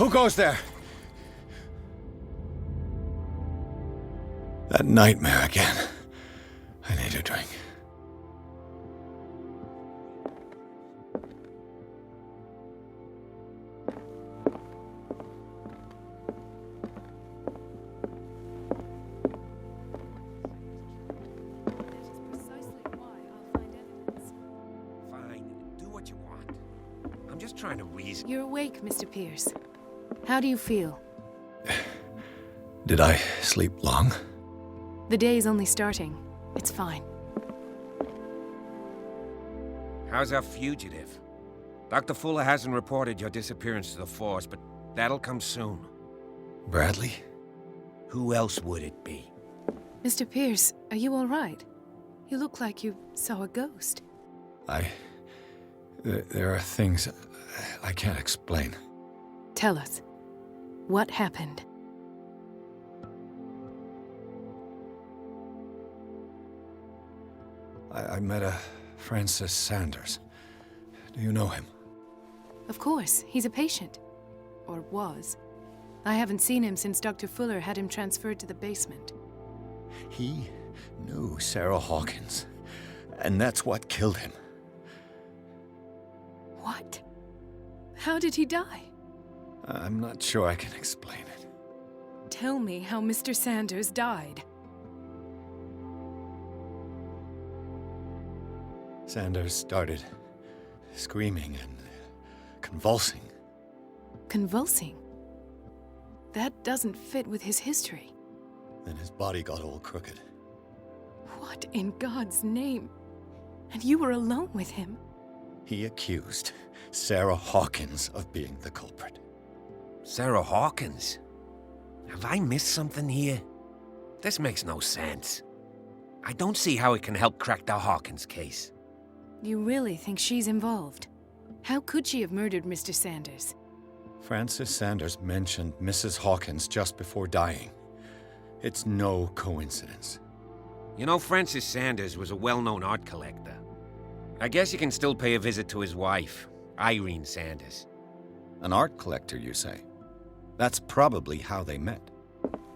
Who goes there? That nightmare again. I need a drink. Trying to reason. You're awake, Mr. Pierce. How do you feel? Did I sleep long? The day is only starting. It's fine. How's our fugitive? Dr. Fuller hasn't reported your disappearance to the force, but that'll come soon. Bradley? Who else would it be? Mr. Pierce, are you all right? You look like you saw a ghost. There are things I can't explain. Tell us. What happened? I met a Francis Sanders. Do you know him? Of course, he's a patient. Or was. I haven't seen him since Dr. Fuller had him transferred to the basement. He knew Sarah Hawkins, and that's what killed him. What? How did he die? I'm not sure I can explain it. Tell me how Mr. Sanders died. Sanders started screaming and convulsing. Convulsing? That doesn't fit with his history. Then his body got all crooked. What in God's name? And you were alone with him? He accused Sarah Hawkins of being the culprit. Sarah Hawkins? Have I missed something here? This makes no sense. I don't see how it can help crack the Hawkins case. You really think she's involved? How could she have murdered Mr. Sanders? Francis Sanders mentioned Mrs. Hawkins just before dying. It's no coincidence. You know, Francis Sanders was a well-known art collector. I guess you can still pay a visit to his wife, Irene Sanders. An art collector, you say? That's probably how they met.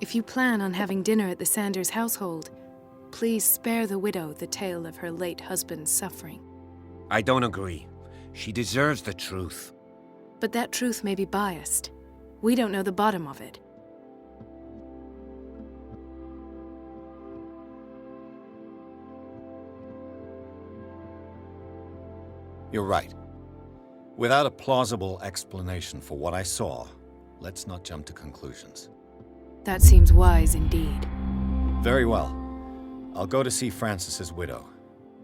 If you plan on having dinner at the Sanders household, please spare the widow the tale of her late husband's suffering. I don't agree. She deserves the truth. But that truth may be biased. We don't know the bottom of it. You're right. Without a plausible explanation for what I saw, let's not jump to conclusions. That seems wise indeed. Very well. I'll go to see Francis's widow.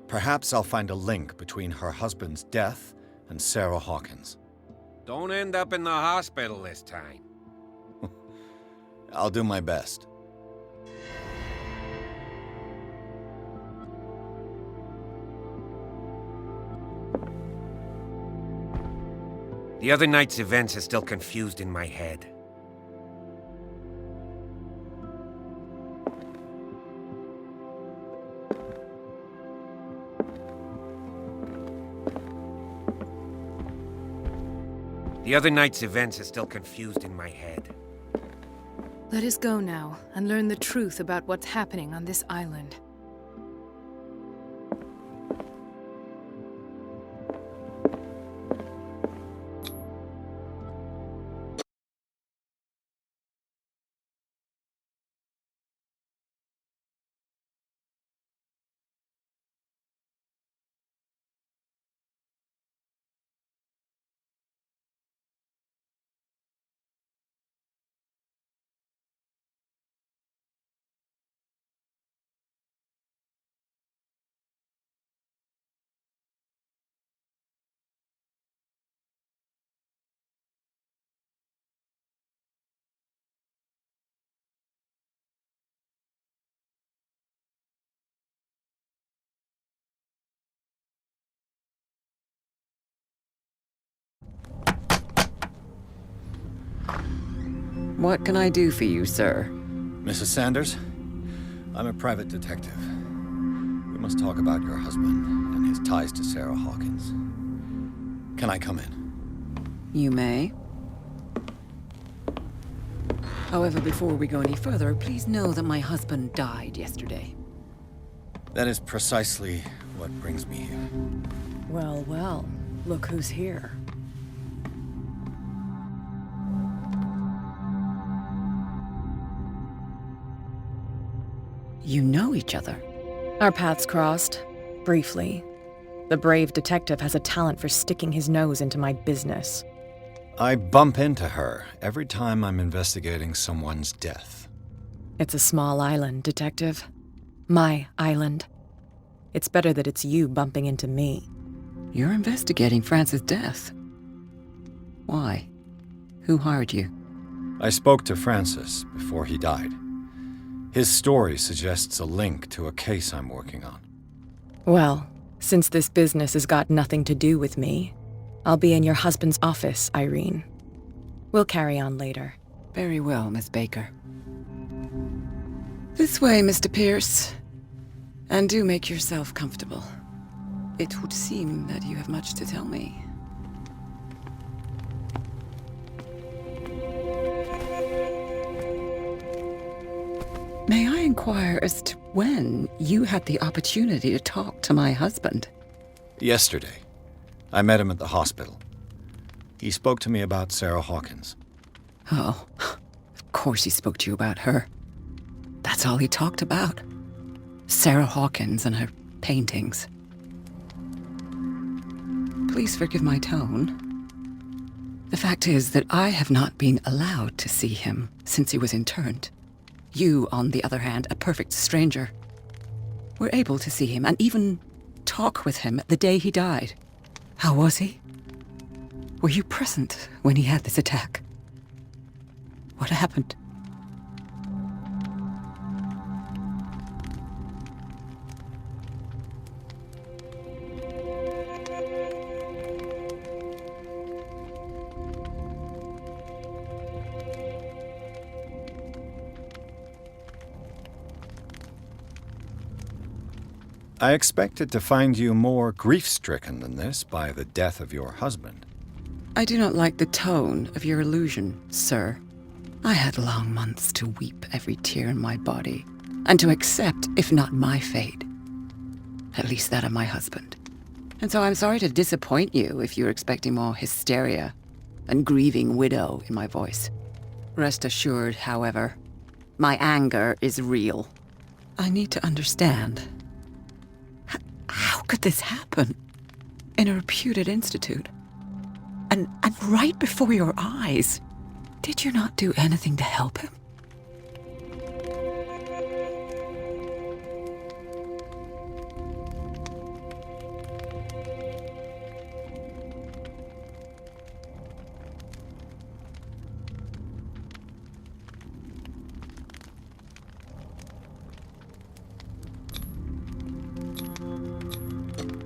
Perhaps I'll find a link between her husband's death and Sarah Hawkins. Don't end up in the hospital this time. I'll do my best. The other night's events are still confused in my head. Let us go now and learn the truth about what's happening on this island. What can I do for you, sir? Mrs. Sanders, I'm a private detective. We must talk about your husband and his ties to Sarah Hawkins. Can I come in? You may. However, before we go any further, please know that my husband died yesterday. That is precisely what brings me here. Well, well, look who's here. You know each other. Our paths crossed, briefly. The brave detective has a talent for sticking his nose into my business. I bump into her every time I'm investigating someone's death. It's a small island, Detective. My island. It's better that it's you bumping into me. You're investigating Francis' death. Why? Who hired you? I spoke to Francis before he died. His story suggests a link to a case I'm working on. Well, since this business has got nothing to do with me, I'll be in your husband's office, Irene. We'll carry on later. Very well, Miss Baker. This way, Mr. Pierce. And do make yourself comfortable. It would seem that you have much to tell me. May I inquire as to when you had the opportunity to talk to my husband? Yesterday, I met him at the hospital. He spoke to me about Sarah Hawkins. Oh, of course he spoke to you about her. That's all he talked about. Sarah Hawkins and her paintings. Please forgive my tone. The fact is that I have not been allowed to see him since he was interned. You, on the other hand, a perfect stranger, were able to see him and even talk with him the day he died. How was he? Were you present when he had this attack? What happened? I expected to find you more grief-stricken than this by the death of your husband. I do not like the tone of your allusion, sir. I had long months to weep every tear in my body, and to accept, if not my fate, at least that of my husband. And so I'm sorry to disappoint you if you're expecting more hysteria and grieving widow in my voice. Rest assured, however, my anger is real. I need to understand. How could this happen? In a reputed institute? And right before your eyes? Did you not do anything to help him?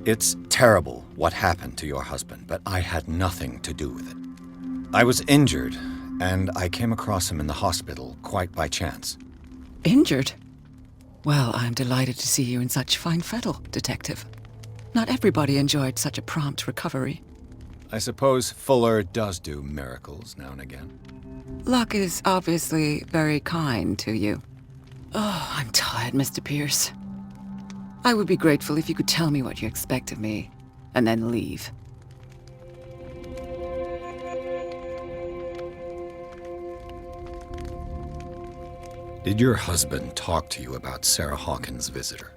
It's terrible what happened to your husband, but I had nothing to do with it. I was injured, and I came across him in the hospital quite by chance. Injured? Well, I'm delighted to see you in such fine fettle, Detective. Not everybody enjoyed such a prompt recovery. I suppose Fuller does do miracles now and again. Luck is obviously very kind to you. Oh, I'm tired, Mr. Pierce. I would be grateful if you could tell me what you expect of me, and then leave. Did your husband talk to you about Sarah Hawkins' visitor?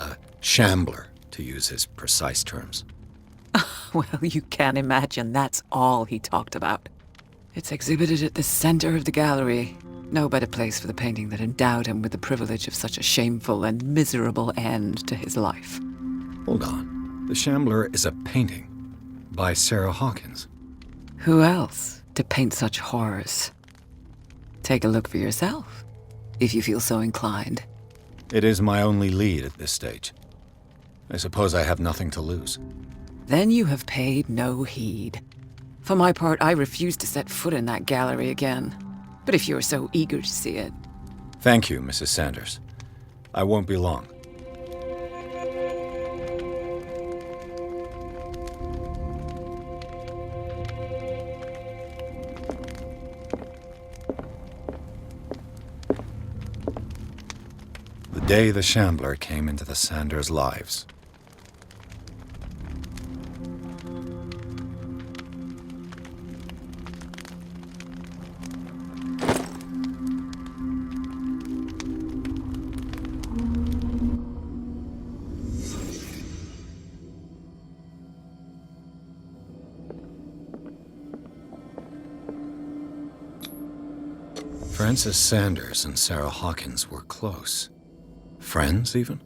A shambler, to use his precise terms. Well, you can imagine that's all he talked about. It's exhibited at the center of the gallery. No better place for the painting that endowed him with the privilege of such a shameful and miserable end to his life. Hold on. The Shambler is a painting by Sarah Hawkins. Who else to paint such horrors? Take a look for yourself, if you feel so inclined. It is my only lead at this stage. I suppose I have nothing to lose. Then you have paid no heed. For my part, I refuse to set foot in that gallery again. But if you're so eager to see it... Thank you, Mrs. Sanders. I won't be long. day the Shambler came into the Sanders' lives. Francis Sanders and Sarah Hawkins were close. Friends, even?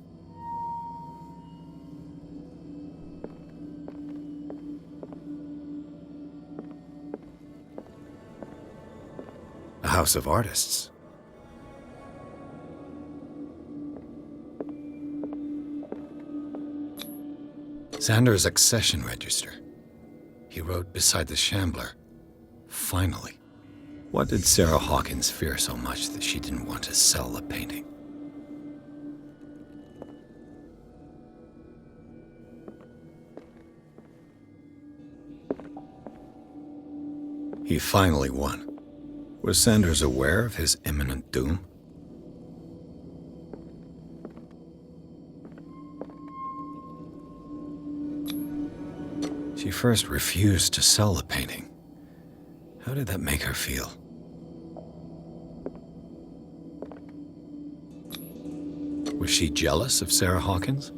A house of artists. Sanders' accession register. He wrote beside the Shambler, "Finally." What did Sarah Hawkins fear so much that she didn't want to sell the painting? He finally won. Was Sanders aware of his imminent doom? She first refused to sell the painting. How did that make her feel? Was she jealous of Sarah Hawkins?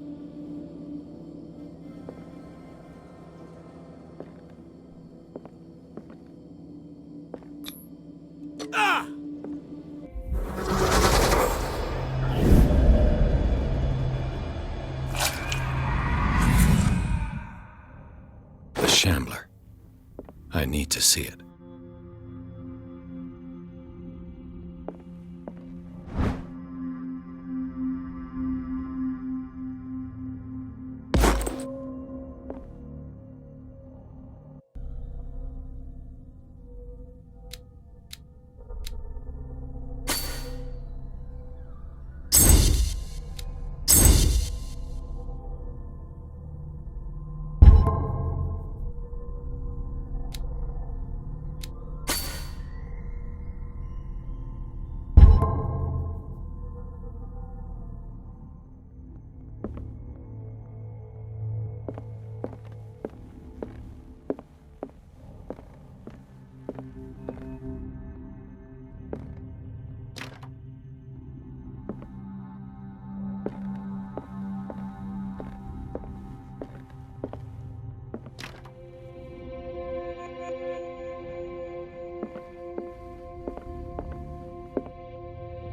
The Shambler. I need to see it.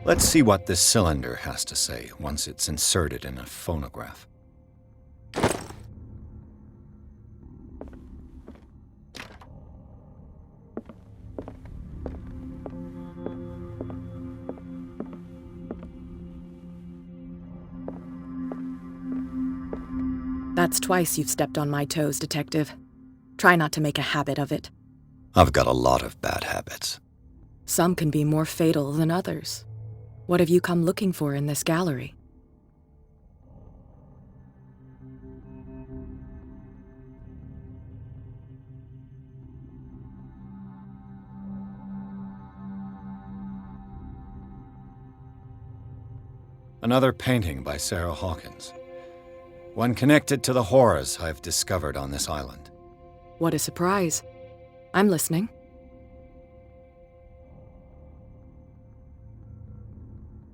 Let's see what this cylinder has to say once it's inserted in a phonograph. That's twice you've stepped on my toes, Detective. Try not to make a habit of it. I've got a lot of bad habits. Some can be more fatal than others. What have you come looking for in this gallery? Another painting by Sarah Hawkins. One connected to the horrors I've discovered on this island. What a surprise. I'm listening.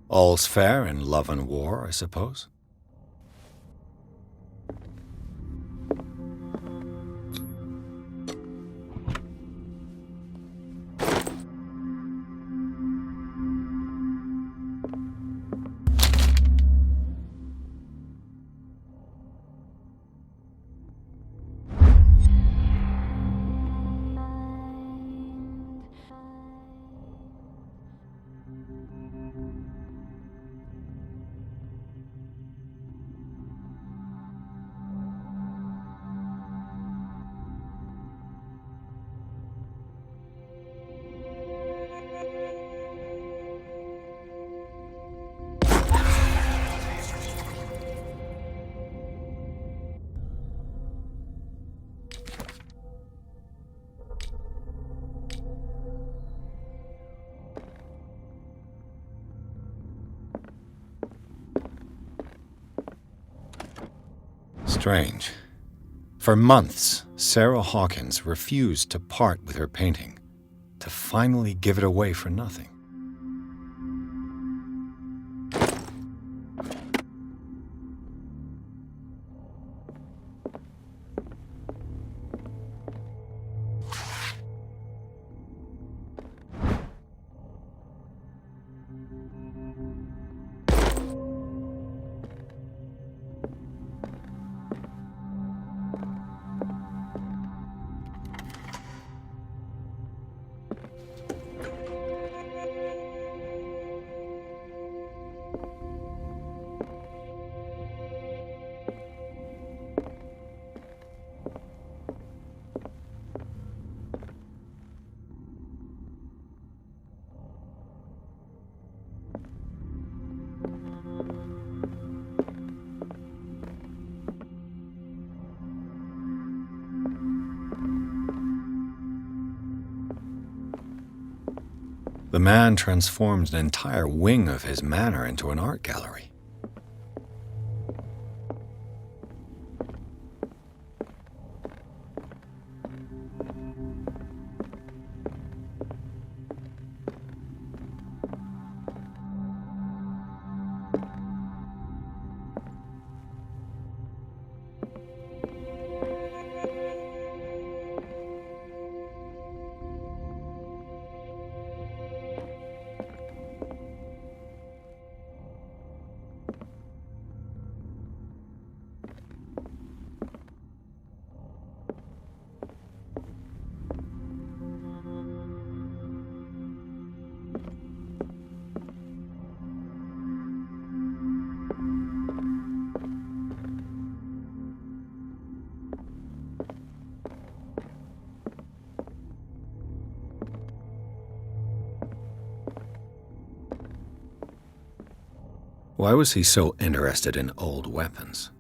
All's fair in love and war, I suppose. Strange. For months, Sarah Hawkins refused to part with her painting, to finally give it away for nothing. The man transformed an entire wing of his manor into an art gallery. Why was he so interested in old weapons?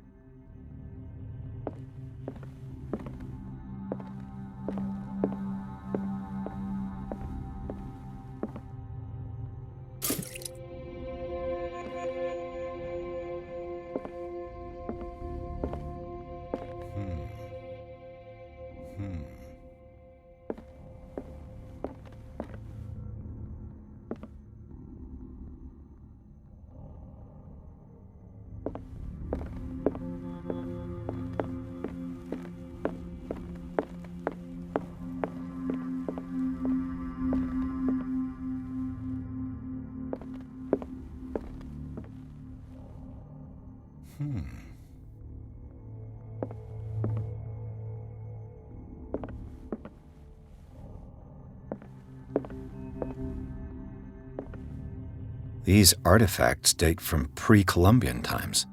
These artifacts date from pre-Columbian times.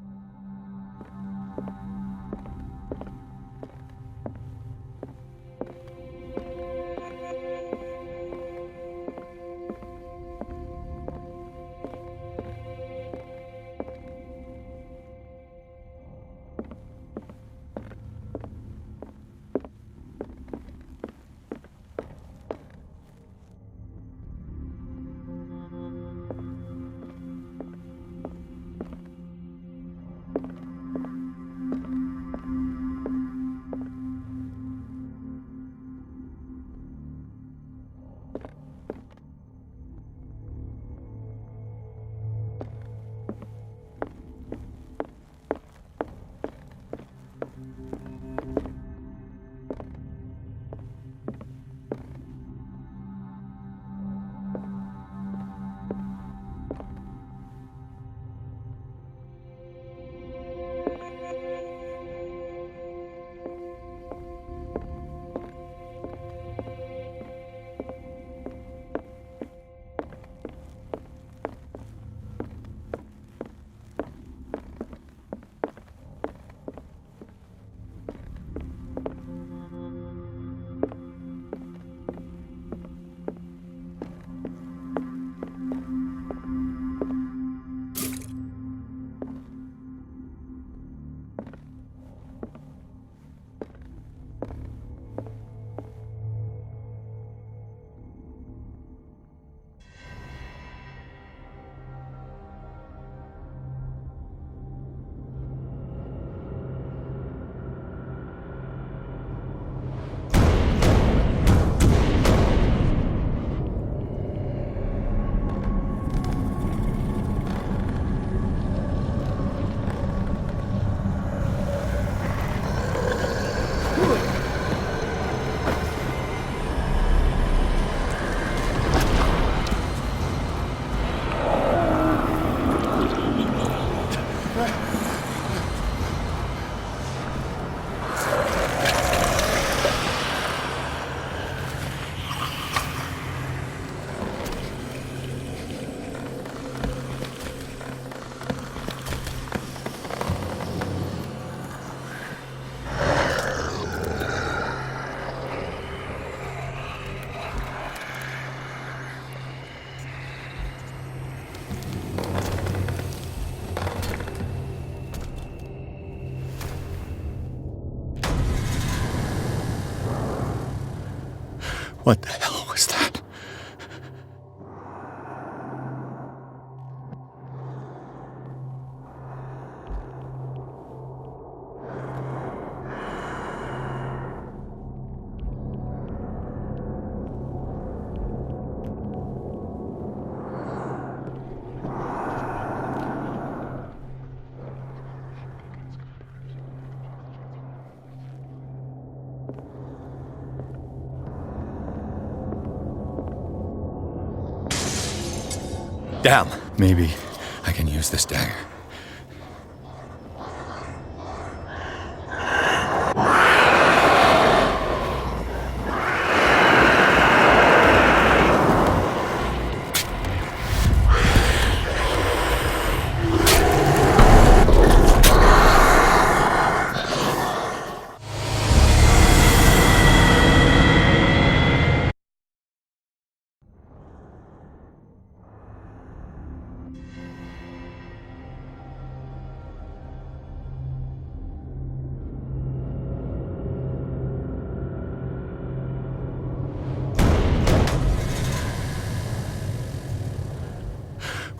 What the hell was that? Damn. Maybe I can use this dagger.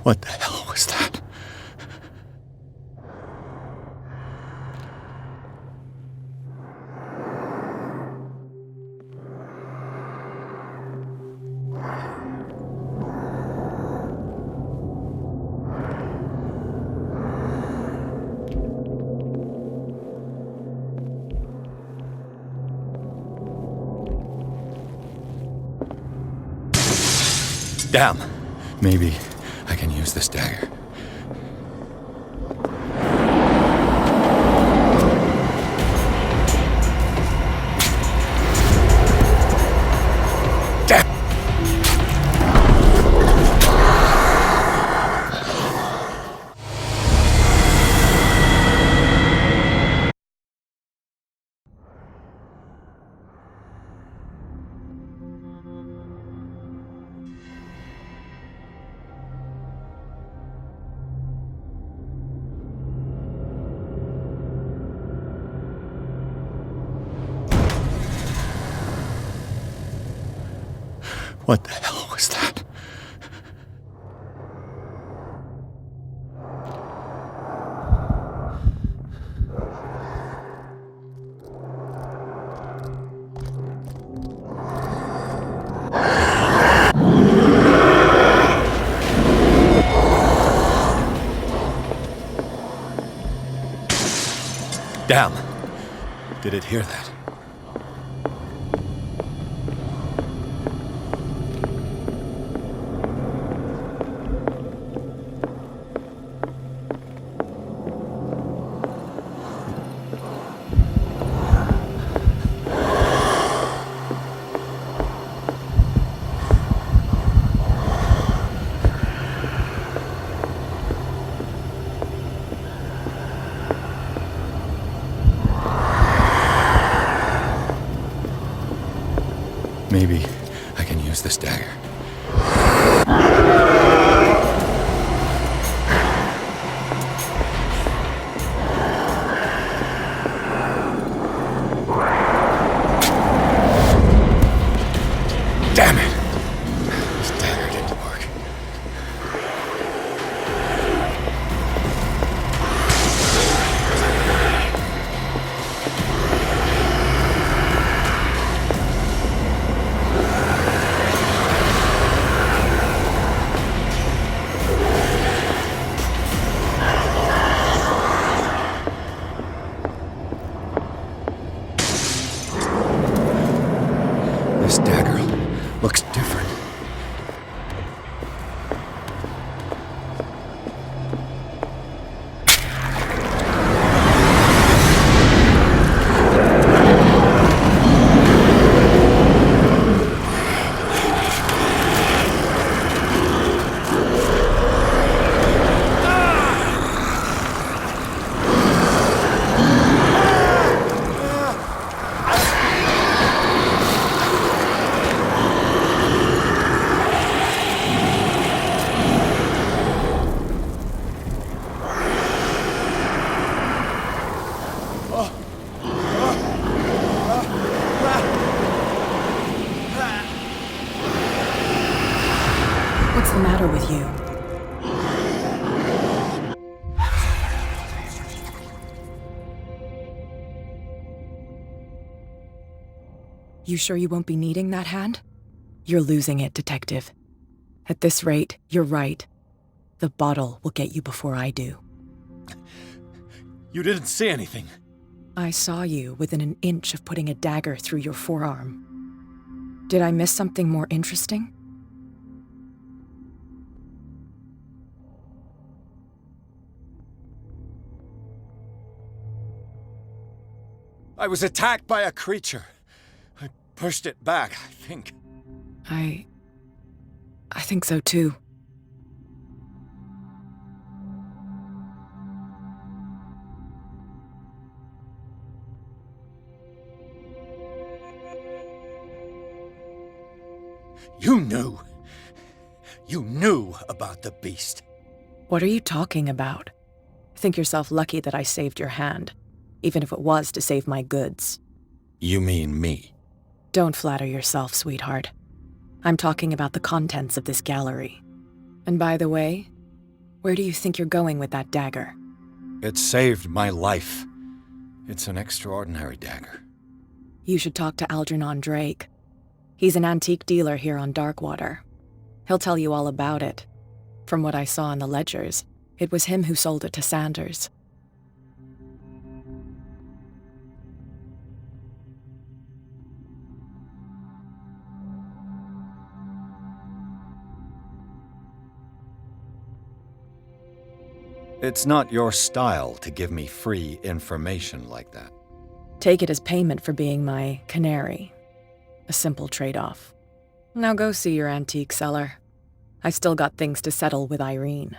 What the hell was that? Damn. Maybe I can use this dagger. Damn. What the hell was that? Damn. Did it hear that? Maybe I can use this dagger. Damn it! This dagger didn't work. matter with you? You sure you won't be needing that hand? You're losing it, Detective. At this rate, you're right. The bottle will get you before I do. You didn't see anything. I saw you within an inch of putting a dagger through your forearm. Did I miss something more interesting? I was attacked by a creature. I pushed it back, I think. I think so too. You knew. You knew about the beast. What are you talking about? Think yourself lucky that I saved your hand, even if it was to save my goods. You mean me? Don't flatter yourself, sweetheart. I'm talking about the contents of this gallery. And by the way, where do you think you're going with that dagger? It saved my life. It's an extraordinary dagger. You should talk to Algernon Drake. He's an antique dealer here on Darkwater. He'll tell you all about it. From what I saw in the ledgers, it was him who sold it to Sanders. It's not your style to give me free information like that. Take it as payment for being my canary. A simple trade-off. Now go see your antique seller. I've still got things to settle with Irene.